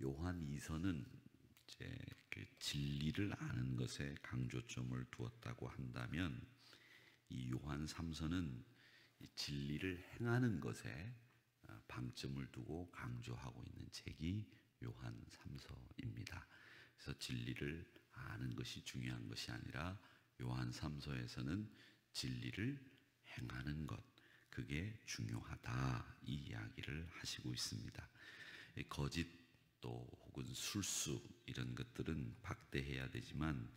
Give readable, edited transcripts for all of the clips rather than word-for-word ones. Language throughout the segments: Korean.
요한 2서는 이제 그 진리를 아는 것에 강조점을 두었다고 한다면, 이 요한 3서는 이 진리를 행하는 것에 방점을 두고 강조하고 있는 책이 요한 3서입니다. 그래서 진리를 아는 것이 중요한 것이 아니라 요한 3서에서는 진리를 행하는 것, 그게 중요하다, 이 이야기를 하시고 있습니다. 거짓 또 혹은 술수 이런 것들은 박대해야 되지만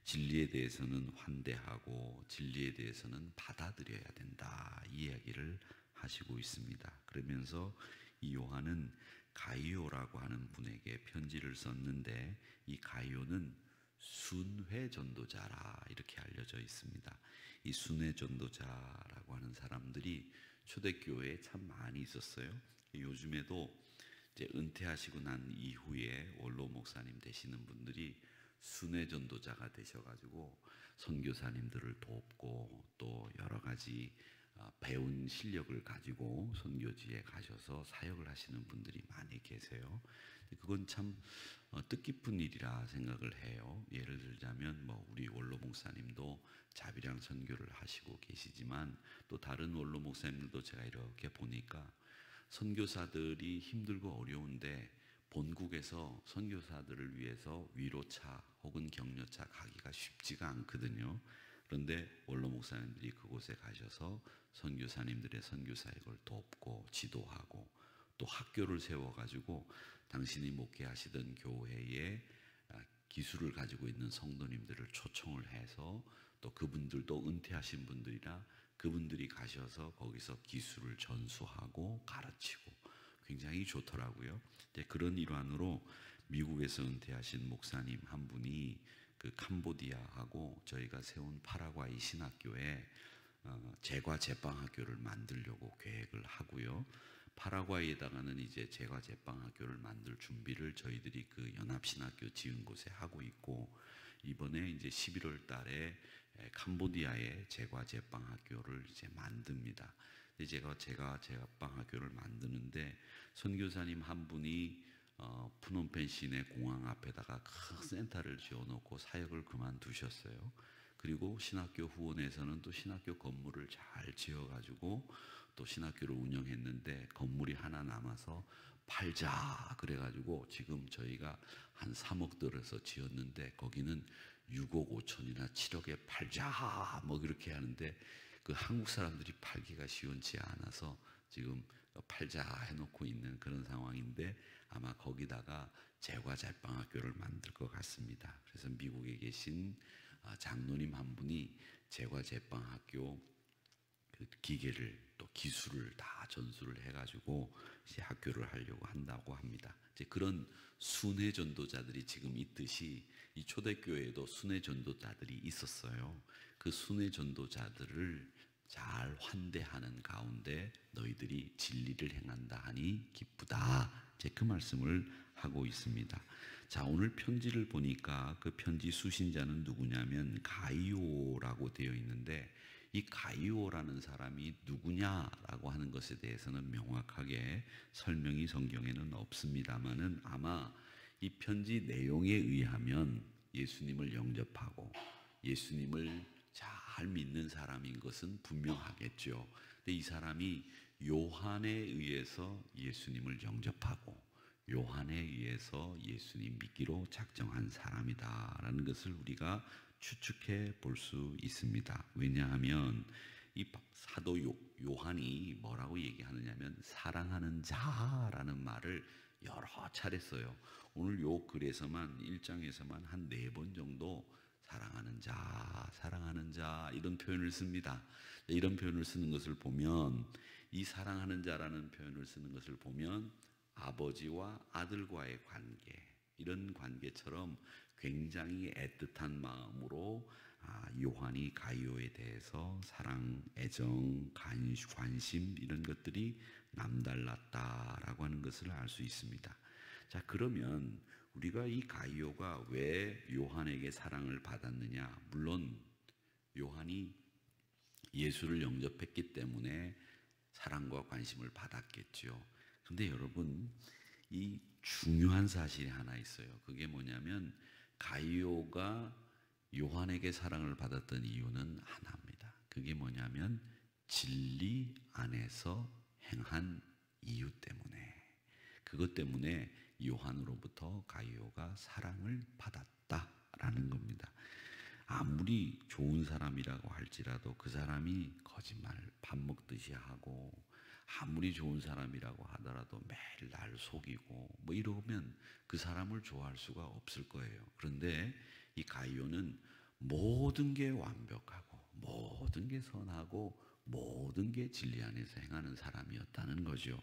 진리에 대해서는 환대하고 진리에 대해서는 받아들여야 된다, 이 이야기를 하시고 있습니다. 그러면서 이 요한은 가이오라고 하는 분에게 편지를 썼는데, 이 가이오는 순회 전도자라 이렇게 알려져 있습니다. 이 순회 전도자라고 하는 사람들이 초대교회에 참 많이 있었어요. 요즘에도 이제 은퇴하시고 난 이후에 원로 목사님 되시는 분들이 순회 전도자가 되셔가지고 선교사님들을 돕고 또 여러 가지 배운 실력을 가지고 선교지에 가셔서 사역을 하시는 분들이 많이 계세요. 그건 참 뜻깊은 일이라 생각을 해요. 예를 들자면 우리 원로 목사님도 자비랑 선교를 하시고 계시지만, 또 다른 원로 목사님들도 제가 이렇게 보니까 선교사들이 힘들고 어려운데 본국에서 선교사들을 위해서 위로차 혹은 격려차 가기가 쉽지가 않거든요. 그런데 원로 목사님들이 그곳에 가셔서 선교사님들의 선교사역을 돕고 지도하고, 또 학교를 세워가지고 당신이 목회하시던 교회에 기술을 가지고 있는 성도님들을 초청을 해서, 또 그분들도 은퇴하신 분들이라 그분들이 가셔서 거기서 기술을 전수하고 가르치고, 굉장히 좋더라고요. 그런 일환으로 미국에서 은퇴하신 목사님 한 분이 그 캄보디아하고 저희가 세운 파라과이 신학교에 제과 제빵학교를 만들려고 계획을 하고요. 파라과이에다가는 이제 제과 제빵학교를 만들 준비를 저희들이 그 연합신학교 지은 곳에 하고 있고, 이번에 이제 11월 달에 캄보디아에 제과 제빵학교를 이제 만듭니다. 제가 제빵학교를 만드는데 선교사님 한 분이 푸놈펜 시내 공항 앞에다가 큰 센터를 지어놓고 사역을 그만두셨어요. 그리고 신학교 후원에서는 또 신학교 건물을 잘 지어가지고 또 신학교를 운영했는데, 건물이 하나 남아서 팔자 그래가지고 지금 저희가 한 3억 들어서 지었는데 거기는 6억 5천이나 7억에 팔자 그렇게 하는데, 그 한국 사람들이 팔기가 쉬운지 않아서 지금 팔자 해놓고 있는 그런 상황인데, 아마 거기다가 제과 제빵학교를 만들 것 같습니다. 그래서 미국에 계신 장로님 한 분이 제과 제빵학교 그 기계를 또 기술을 다 전수를 해가지고 이제 학교를 하려고 한다고 합니다. 이제 그런 순회 전도자들이 지금 있듯이 이 초대교회에도 순회 전도자들이 있었어요. 그 순회 전도자들을 잘 환대하는 가운데 너희들이 진리를 행한다 하니 기쁘다, 이제 그 말씀을 하고 있습니다. 자, 오늘 편지를 보니까 그 편지 수신자는 누구냐면 가이오라고 되어 있는데, 이 가이오라는 사람이 누구냐라고 하는 것에 대해서는 명확하게 설명이 성경에는 없습니다만은, 아마 이 편지 내용에 의하면 예수님을 영접하고 예수님을 잘 믿는 사람인 것은 분명하겠죠. 근데 이 사람이 요한에 의해서 예수님을 영접하고 요한에 의해서 예수님 믿기로 작정한 사람이다라는 것을 우리가 추측해 볼 수 있습니다. 왜냐하면 이 사도 요한이 뭐라고 얘기하느냐면 사랑하는 자라는 말을 여러 차례 써요. 오늘 요 글에서만 1장에서만 한 4번 정도 사랑하는 자 이런 표현을 씁니다. 이런 표현을 쓰는 것을 보면, 이 사랑하는 자라는 표현을 쓰는 것을 보면 아버지와 아들과의 관계, 이런 관계처럼 굉장히 애틋한 마음으로 요한이 가이오에 대해서 사랑, 애정, 관심 이런 것들이 남달랐다라고 하는 것을 알 수 있습니다. 자, 그러면 우리가 이 가이오가 왜 요한에게 사랑을 받았느냐? 물론 요한이 예수를 영접했기 때문에 사랑과 관심을 받았겠죠. 그런데 여러분, 이 중요한 사실이 하나 있어요. 그게 뭐냐면 가이오가 요한에게 사랑을 받았던 이유는 하나입니다. 그게 뭐냐면 진리 안에서 행한 이유 때문에, 그것 때문에 요한으로부터 가이오가 사랑을 받았다라는 겁니다. 아무리 좋은 사람이라고 할지라도 그 사람이 거짓말 밥 먹듯이 하고, 아무리 좋은 사람이라고 하더라도 매일 날 속이고 뭐 이러면 그 사람을 좋아할 수가 없을 거예요. 그런데 이 가이오는 모든 게 완벽하고 모든 게 선하고 모든 게 진리 안에서 행하는 사람이었다는 거죠.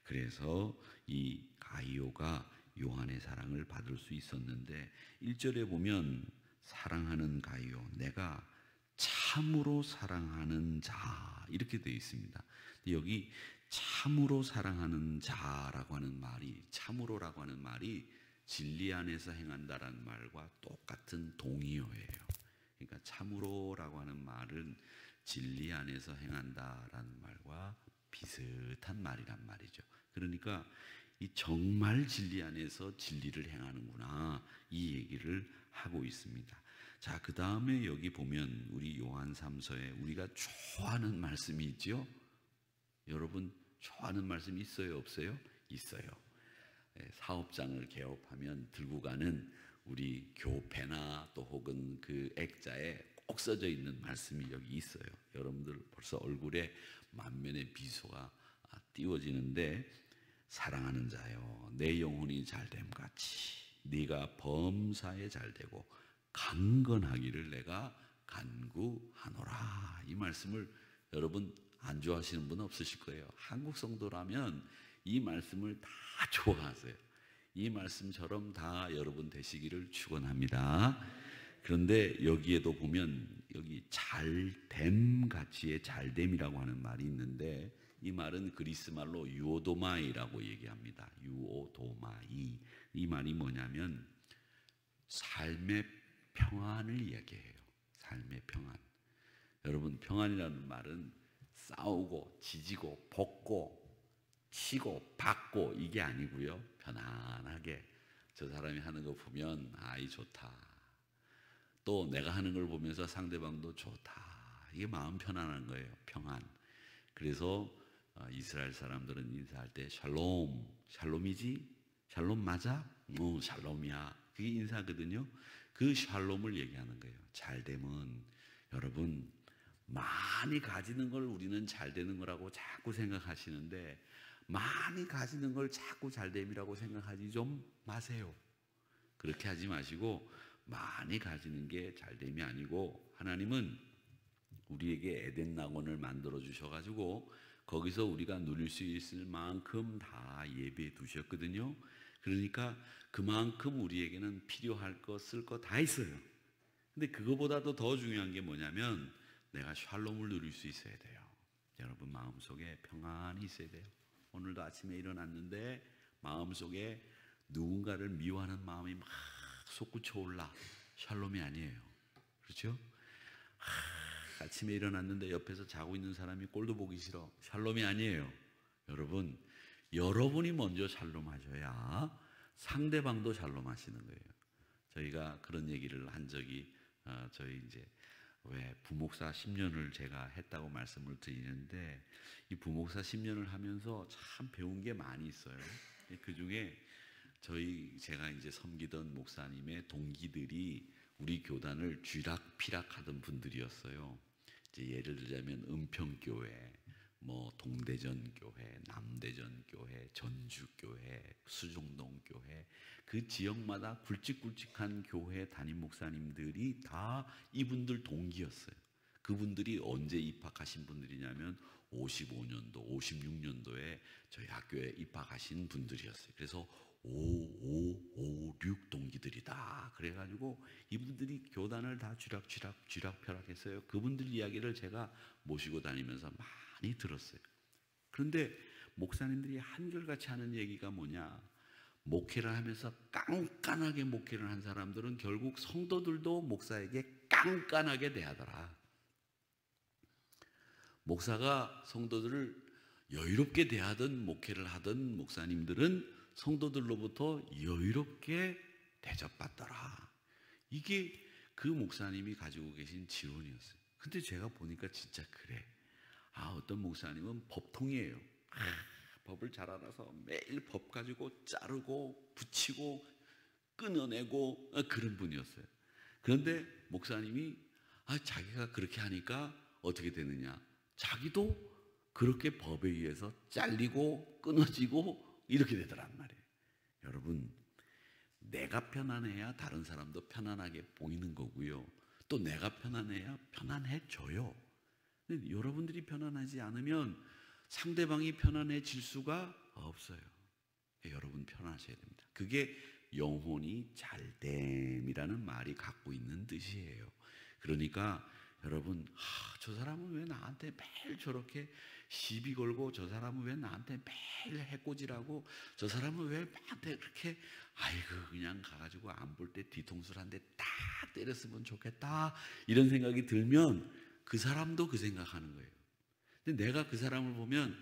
그래서 이 가이오가 요한의 사랑을 받을 수 있었는데 1절에 보면 사랑하는 가이오, 내가 참으로 사랑하는 자, 이렇게 되어 있습니다. 여기 참으로 사랑하는 자라고 하는 말이, 참으로라고 하는 말이 진리 안에서 행한다라는 말과 똑같은 동의어예요. 그러니까 참으로라고 하는 말은 진리 안에서 행한다라는 말과 비슷한 말이란 말이죠. 그러니까 이 정말 진리 안에서 진리를 행하는구나, 이 얘기를 하고 있습니다. 자, 그 다음에 여기 보면 우리 요한 3서에 우리가 좋아하는 말씀이 있죠. 여러분 좋아하는 말씀이 있어요, 없어요? 있어요. 사업장을 개업하면 들고 가는 우리 교패나 또 혹은 그 액자에 꼭 써져 있는 말씀이 여기 있어요. 여러분들 벌써 얼굴에 만면의 비소가 띄워지는데, 사랑하는 자여, 내 영혼이 잘됨 같이 네가 범사에 잘되고 강건하기를 내가 간구하노라. 이 말씀을 여러분 안 좋아하시는 분 없으실 거예요. 한국 성도라면 이 말씀을 다 좋아하세요. 이 말씀처럼 다 여러분 되시기를 축원합니다. 그런데 여기에도 보면 여기 잘됨 같이의 잘됨이라고 하는 말이 있는데, 이 말은 그리스 말로 유오도마이라고 얘기합니다. 유오도마이. 이 말이 뭐냐면 삶의 평안을 이야기해요. 삶의 평안. 여러분, 평안이라는 말은 싸우고 지지고 볶고 치고 받고 이게 아니고요. 편안하게 저 사람이 하는 거 보면 이 좋다. 또 내가 하는 걸 보면서 상대방도 좋다. 이게 마음 편안한 거예요. 평안. 그래서 이스라엘 사람들은 인사할 때 샬롬, 샬롬이지? 샬롬 맞아? 샬롬이야. 그게 인사거든요. 그 샬롬을 얘기하는 거예요. 잘됨은, 여러분 많이 가지는 걸 우리는 잘 되는 거라고 자꾸 생각하시는데, 많이 가지는 걸 자꾸 잘됨이라고 생각하지 좀 마세요. 그렇게 하지 마시고, 많이 가지는 게 잘됨이 아니고, 하나님은 우리에게 에덴 낙원을 만들어 주셔가지고 거기서 우리가 누릴 수 있을 만큼 다 예비해 두셨거든요. 그러니까 그만큼 우리에게는 필요할 거 쓸 거 다 있어요. 근데 그거보다도 더 중요한 게 뭐냐면 내가 샬롬을 누릴 수 있어야 돼요. 여러분 마음속에 평안이 있어야 돼요. 오늘도 아침에 일어났는데 마음속에 누군가를 미워하는 마음이 막 솟구쳐 올라. 샬롬이 아니에요. 그렇죠? 아침에 일어났는데 옆에서 자고 있는 사람이 꼴도 보기 싫어. 샬롬이 아니에요. 여러분, 여러분이 먼저 샬롬 하셔야 상대방도 샬롬 하시는 거예요. 저희가 그런 얘기를 한 적이 저희 이제 왜 부목사 10년을 제가 했다고 말씀을 드리는데, 이 부목사 10년을 하면서 참 배운 게 많이 있어요. 그 중에 제가 이제 섬기던 목사님의 동기들이 우리 교단을 쥐락피락하던 분들이었어요. 이제 예를 들자면 은평교회, 뭐 동대전교회, 남대전교회, 전주교회, 수종동교회, 그 지역마다 굵직굵직한 교회 담임 목사님들이 다 이분들 동기였어요. 그분들이 언제 입학하신 분들이냐면 55년도, 56년도에 저희 학교에 입학하신 분들이었어요. 그래서 5556 동기들이다. 그래가지고 이분들이 교단을 다 쥐락펴락했어요. 그분들 이야기를 제가 모시고 다니면서 많이 들었어요. 그런데 목사님들이 한결같이 하는 얘기가 뭐냐? 목회를 하면서 깐깐하게 목회를 한 사람들은 결국 성도들도 목사에게 깐깐하게 대하더라. 목사가 성도들을 여유롭게 대하던 목회를 하던 목사님들은 성도들로부터 여유롭게 대접받더라. 이게 그 목사님이 가지고 계신 지론이었어요. 근데 제가 보니까 진짜 그래. 어떤 목사님은 법통이에요. 법을 잘 알아서 매일 법 가지고 자르고 붙이고 끊어내고 그런 분이었어요. 그런데 목사님이 자기가 그렇게 하니까 어떻게 되느냐, 자기도 그렇게 법에 의해서 잘리고 끊어지고 이렇게 되더란 말이에요. 여러분, 내가 편안해야 다른 사람도 편안하게 보이는 거고요, 또 내가 편안해야 편안해져요. 근데 여러분들이 편안하지 않으면 상대방이 편안해질 수가 없어요. 여러분 편안하셔야 됩니다. 그게 영혼이 잘됨이라는 말이 갖고 있는 뜻이에요. 그러니까 여러분, 저 사람은 왜 나한테 매일 저렇게 시비 걸고, 저 사람은 왜 나한테 매일 해코지라고, 저 사람은 왜 나한테 그렇게 그냥 가가지고 안 볼 때 뒤통수를 한 대 딱 때렸으면 좋겠다, 이런 생각이 들면 그 사람도 그 생각하는 거예요. 근데 내가 그 사람을 보면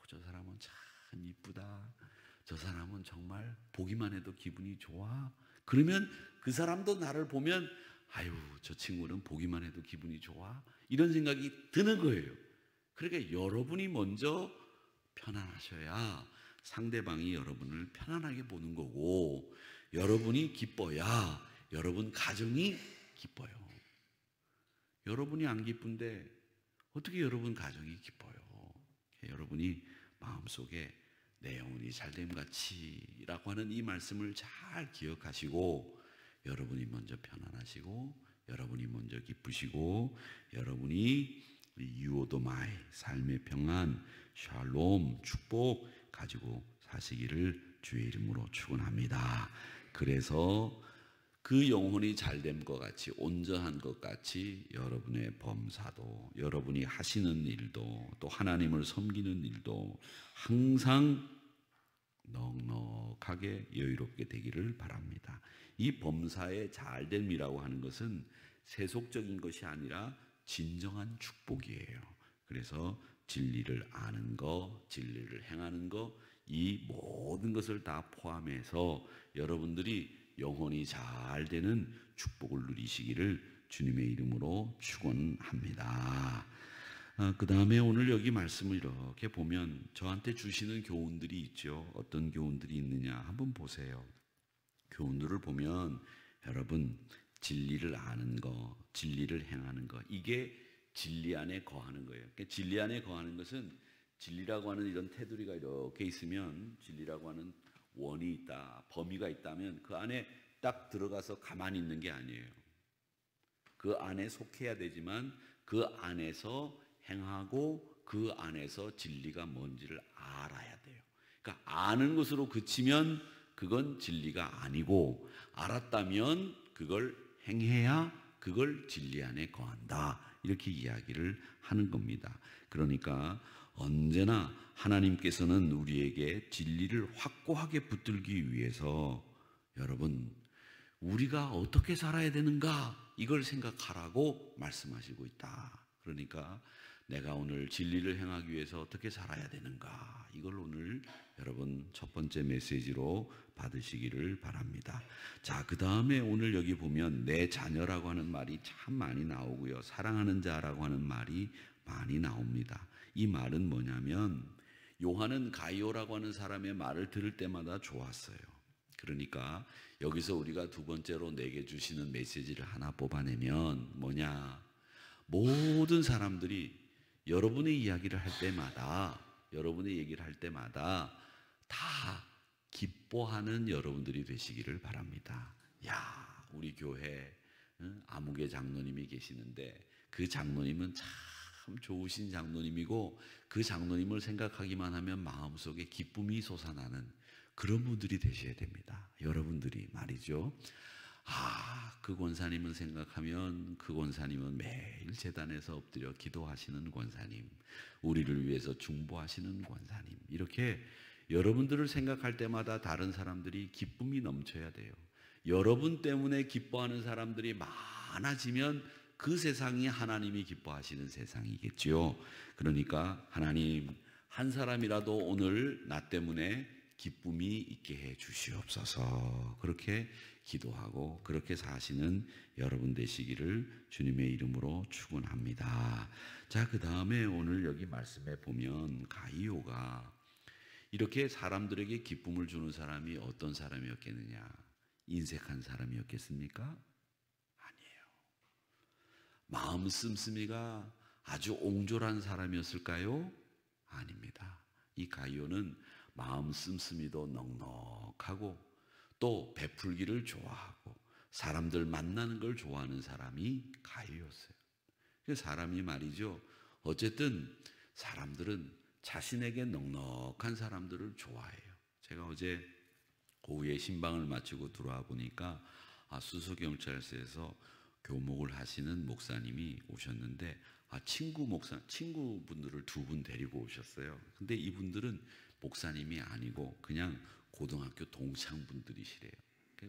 저 사람은 참 이쁘다, 저 사람은 정말 보기만 해도 기분이 좋아, 그러면 그 사람도 나를 보면 저 친구는 보기만 해도 기분이 좋아, 이런 생각이 드는 거예요. 그러니까 여러분이 먼저 편안하셔야 상대방이 여러분을 편안하게 보는 거고, 여러분이 기뻐야 여러분 가정이 기뻐요. 여러분이 안 기쁜데 어떻게 여러분 가정이 기뻐요? 여러분이 마음속에 내 영혼이 잘됨같이라고 하는 이 말씀을 잘 기억하시고, 여러분이 먼저 편안하시고, 여러분이 먼저 기쁘시고, 여러분이 유오도마이, 삶의 평안, 샬롬, 축복 가지고 사시기를 주의 이름으로 축원합니다. 그래서 그 영혼이 잘됨 것 같이, 온전한 것 같이 여러분의 범사도, 여러분이 하시는 일도, 또 하나님을 섬기는 일도 항상 넉넉하게 여유롭게 되기를 바랍니다. 이 범사의 잘됨이라고 하는 것은 세속적인 것이 아니라 진정한 축복이에요. 그래서 진리를 아는 것, 진리를 행하는 것, 이 모든 것을 다 포함해서 여러분들이 영혼이 잘 되는 축복을 누리시기를 주님의 이름으로 축원합니다. 그 다음에 오늘 여기 말씀을 이렇게 보면 저한테 주시는 교훈들이 있죠. 어떤 교훈들이 있느냐 한번 보세요. 교훈들을 보면 여러분, 진리를 아는 거, 진리를 행하는 거, 이게 진리 안에 거하는 거예요. 그러니까 진리 안에 거하는 것은, 진리라고 하는 이런 테두리가 이렇게 있으면, 진리라고 하는 원이 있다, 범위가 있다면 그 안에 딱 들어가서 가만히 있는 게 아니에요. 그 안에 속해야 되지만 그 안에서 행하고 그 안에서 진리가 뭔지를 알아야 돼요. 그러니까 아는 것으로 그치면 그건 진리가 아니고, 알았다면 그걸 행해야 그걸 진리 안에 거한다, 이렇게 이야기를 하는 겁니다. 그러니까 언제나 하나님께서는 우리에게 진리를 확고하게 붙들기 위해서 여러분, 우리가 어떻게 살아야 되는가, 이걸 생각하라고 말씀하시고 있다. 그러니까 내가 오늘 진리를 행하기 위해서 어떻게 살아야 되는가, 이걸 오늘 여러분 첫 번째 메시지로 받으시기를 바랍니다. 자, 그 다음에 오늘 여기 보면 내 자녀라고 하는 말이 참 많이 나오고요, 사랑하는 자라고 하는 말이 많이 나옵니다. 이 말은 뭐냐면, 요한은 가이오라고 하는 사람의 말을 들을 때마다 좋았어요. 그러니까 여기서 우리가 두 번째로 내게 주시는 메시지를 하나 뽑아내면 뭐냐, 모든 사람들이 여러분의 이야기를 할 때마다, 여러분의 얘기를 할 때마다 다 기뻐하는 여러분들이 되시기를 바랍니다. 야, 우리 교회 아무개 장로님이 계시는데 그 장로님은 참 좋으신 장로님이고, 그 장로님을 생각하기만 하면 마음속에 기쁨이 솟아나는 그런 분들이 되셔야 됩니다. 여러분들이 말이죠. 그 권사님을 생각하면, 그 권사님은 매일 제단에서 엎드려 기도하시는 권사님, 우리를 위해서 중보하시는 권사님, 이렇게 여러분들을 생각할 때마다 다른 사람들이 기쁨이 넘쳐야 돼요. 여러분 때문에 기뻐하는 사람들이 많아지면 그 세상이 하나님이 기뻐하시는 세상이겠죠. 그러니까 하나님, 한 사람이라도 오늘 나 때문에 기쁨이 있게 해 주시옵소서. 그렇게 기도하고 그렇게 사시는 여러분 되시기를 주님의 이름으로 축원합니다. 자, 그 다음에 오늘 여기 말씀에 보면 가이오가 이렇게 사람들에게 기쁨을 주는 사람이 어떤 사람이었겠느냐? 인색한 사람이었겠습니까? 아니에요. 마음 씀씀이가 아주 옹졸한 사람이었을까요? 아닙니다. 이 가이오는 마음 씀씀이도 넉넉하고 또 베풀기를 좋아하고 사람들 만나는 걸 좋아하는 사람이 가이오였어요. 사람이 말이죠. 어쨌든 사람들은 자신에게 넉넉한 사람들을 좋아해요. 제가 어제 오후에 신방을 마치고 들어와 보니까 수서경찰서에서 교목을 하시는 목사님이 오셨는데 친구분들을 두 분 데리고 오셨어요. 근데 이분들은 목사님이 아니고 그냥 고등학교 동창분들이시래요.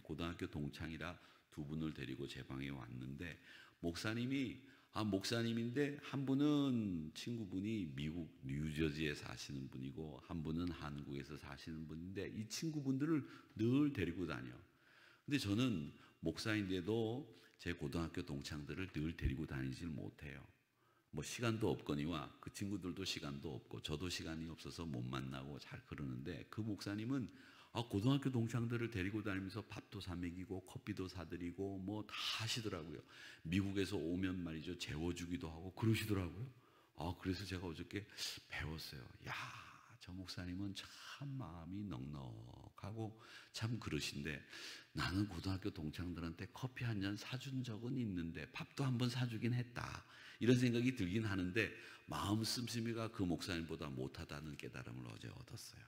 고등학교 동창이라 두 분을 데리고 제 방에 왔는데 목사님인데 한 분은 친구분이 미국 뉴저지에 사시는 분이고 한 분은 한국에서 사시는 분인데 이 친구분들을 늘 데리고 다녀. 근데 저는 목사인데도 제 고등학교 동창들을 늘 데리고 다니질 못해요. 뭐 시간도 없거니와 그 친구들도 시간도 없고 저도 시간이 없어서 못 만나고 잘 그러는데 그 목사님은 고등학교 동창들을 데리고 다니면서 밥도 사 먹이고 커피도 사드리고 뭐 다 하시더라고요. 미국에서 오면 말이죠, 재워주기도 하고 그러시더라고요. 그래서 제가 어저께 배웠어요. 야, 저 목사님은 참 마음이 넉넉하고 참 그러신데 나는 고등학교 동창들한테 커피 한 잔 사준 적은 있는데 밥도 한번 사주긴 했다. 이런 생각이 들긴 하는데 마음 씀씀이가 그 목사님보다 못하다는 깨달음을 어제 얻었어요.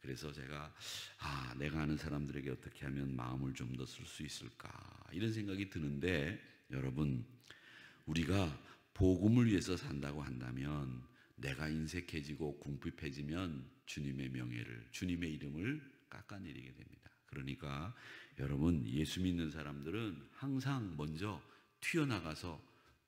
그래서 제가 내가 아는 사람들에게 어떻게 하면 마음을 좀 더 쓸 수 있을까 이런 생각이 드는데 여러분, 우리가 복음을 위해서 산다고 한다면 내가 인색해지고 궁핍해지면 주님의 명예를, 주님의 이름을 깎아내리게 됩니다. 그러니까 여러분, 예수 믿는 사람들은 항상 먼저 튀어나가서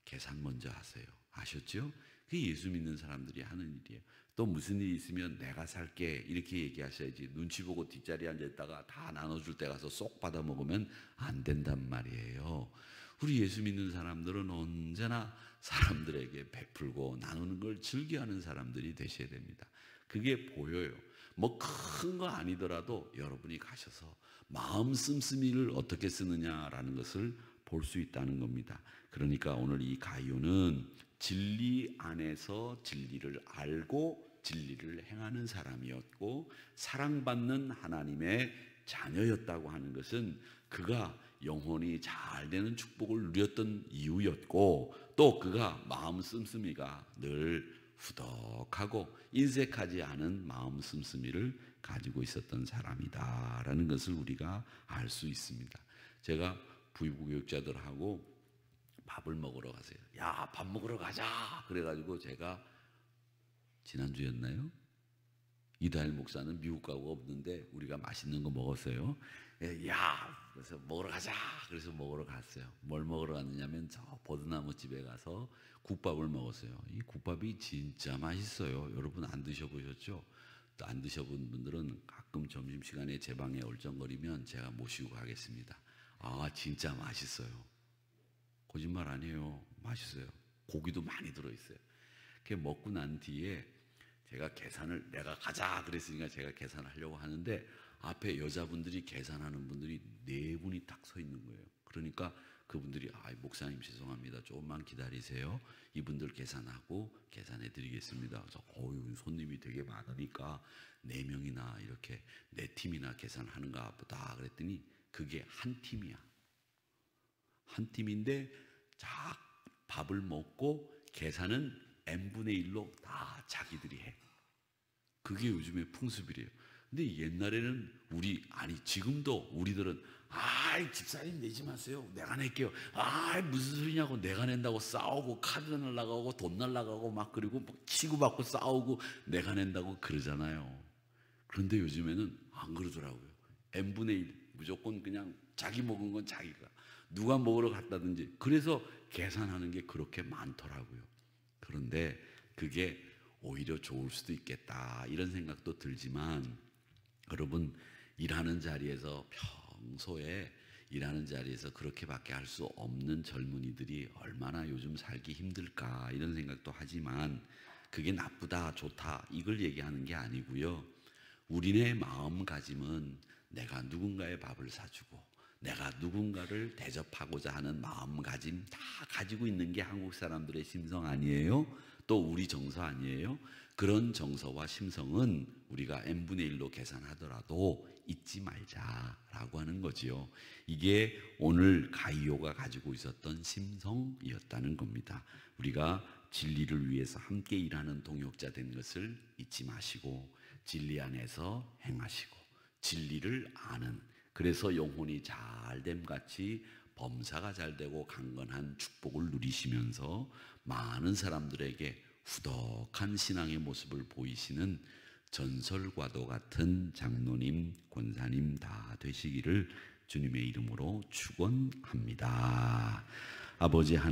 계산 먼저 하세요. 아셨죠? 그게 예수 믿는 사람들이 하는 일이에요. 또 무슨 일이 있으면 내가 살게 이렇게 얘기하셔야지 눈치 보고 뒷자리에 앉아있다가 다 나눠줄 때 가서 쏙 받아 먹으면 안 된단 말이에요. 우리 예수 믿는 사람들은 언제나 사람들에게 베풀고 나누는 걸 즐겨하는 사람들이 되셔야 됩니다. 그게 보여요. 뭐 큰 거 아니더라도 여러분이 가셔서 마음 씀씀이를 어떻게 쓰느냐라는 것을 볼 수 있다는 겁니다. 그러니까 오늘 이 가이오는 진리 안에서 진리를 알고 진리를 행하는 사람이었고 사랑받는 하나님의 자녀였다고 하는 것은 그가 영혼이 잘 되는 축복을 누렸던 이유였고 또 그가 마음 씀씀이가 늘 후덕하고 인색하지 않은 마음 씀씀이를 가지고 있었던 사람이다라는 것을 우리가 알 수 있습니다. 제가 부교육자들하고 밥을 먹으러 가세요. 야, 밥 먹으러 가자. 그래가지고 제가 지난주였나요? 이다일 목사는 미국 가고 없는데 우리가 맛있는 거 먹었어요. 야, 그래서 먹으러 가자. 그래서 먹으러 갔어요. 뭘 먹으러 갔느냐면 저 버드나무 집에 가서 국밥을 먹었어요. 이 국밥이 진짜 맛있어요. 여러분 안 드셔보셨죠? 또 안 드셔본 분들은 가끔 점심시간에 제 방에 얼쩡거리면 제가 모시고 가겠습니다. 진짜 맛있어요. 거짓말 아니에요. 맛있어요. 고기도 많이 들어있어요. 그렇게 먹고 난 뒤에 제가 계산을 내가 가자 그랬으니까 제가 계산을 하려고 하는데 앞에 여자분들이 계산하는 분들이 네 분이 딱 서 있는 거예요. 그러니까 그분들이 목사님 죄송합니다. 조금만 기다리세요. 이분들 계산하고 계산해 드리겠습니다. 그래서 손님이 되게 많으니까 네 명이나 이렇게 네 팀이나 계산하는가 보다 그랬더니 그게 한 팀이야. 한 팀인데 밥을 먹고 계산은 n분의 1로 다 자기들이 해. 그게 요즘의 풍습이래요. 근데 옛날에는 지금도 우리들은 집사님 내지 마세요. 내가 낼게요. 무슨 소리냐고 내가 낸다고 싸우고 카드 날라가고 돈 날라가고 막 그리고 치고받고 싸우고 내가 낸다고 그러잖아요. 그런데 요즘에는 안 그러더라고요. n분의 1 무조건 그냥 자기 먹은 건 자기가 누가 먹으러 갔다든지 그래서 계산하는 게 그렇게 많더라고요. 그런데 그게 오히려 좋을 수도 있겠다 이런 생각도 들지만 여러분, 일하는 자리에서 평소에 일하는 자리에서 그렇게밖에 할 수 없는 젊은이들이 얼마나 요즘 살기 힘들까 이런 생각도 하지만 그게 나쁘다 좋다 이걸 얘기하는 게 아니고요. 우리네 마음가짐은 내가 누군가의 밥을 사주고 내가 누군가를 대접하고자 하는 마음가짐 다 가지고 있는 게 한국 사람들의 심성 아니에요? 또 우리 정서 아니에요? 그런 정서와 심성은 우리가 n분의 1로 계산하더라도 잊지 말자라고 하는 거지요. 이게 오늘 가이오가 가지고 있었던 심성이었다는 겁니다. 우리가 진리를 위해서 함께 일하는 동역자 된 것을 잊지 마시고 진리 안에서 행하시고 진리를 아는, 그래서 영혼이 잘됨 같이 범사가 잘되고 강건한 축복을 누리시면서 많은 사람들에게 후덕한 신앙의 모습을 보이시는 전설과도 같은 장로님, 권사님 다 되시기를 주님의 이름으로 축원합니다. 아버지 하나님,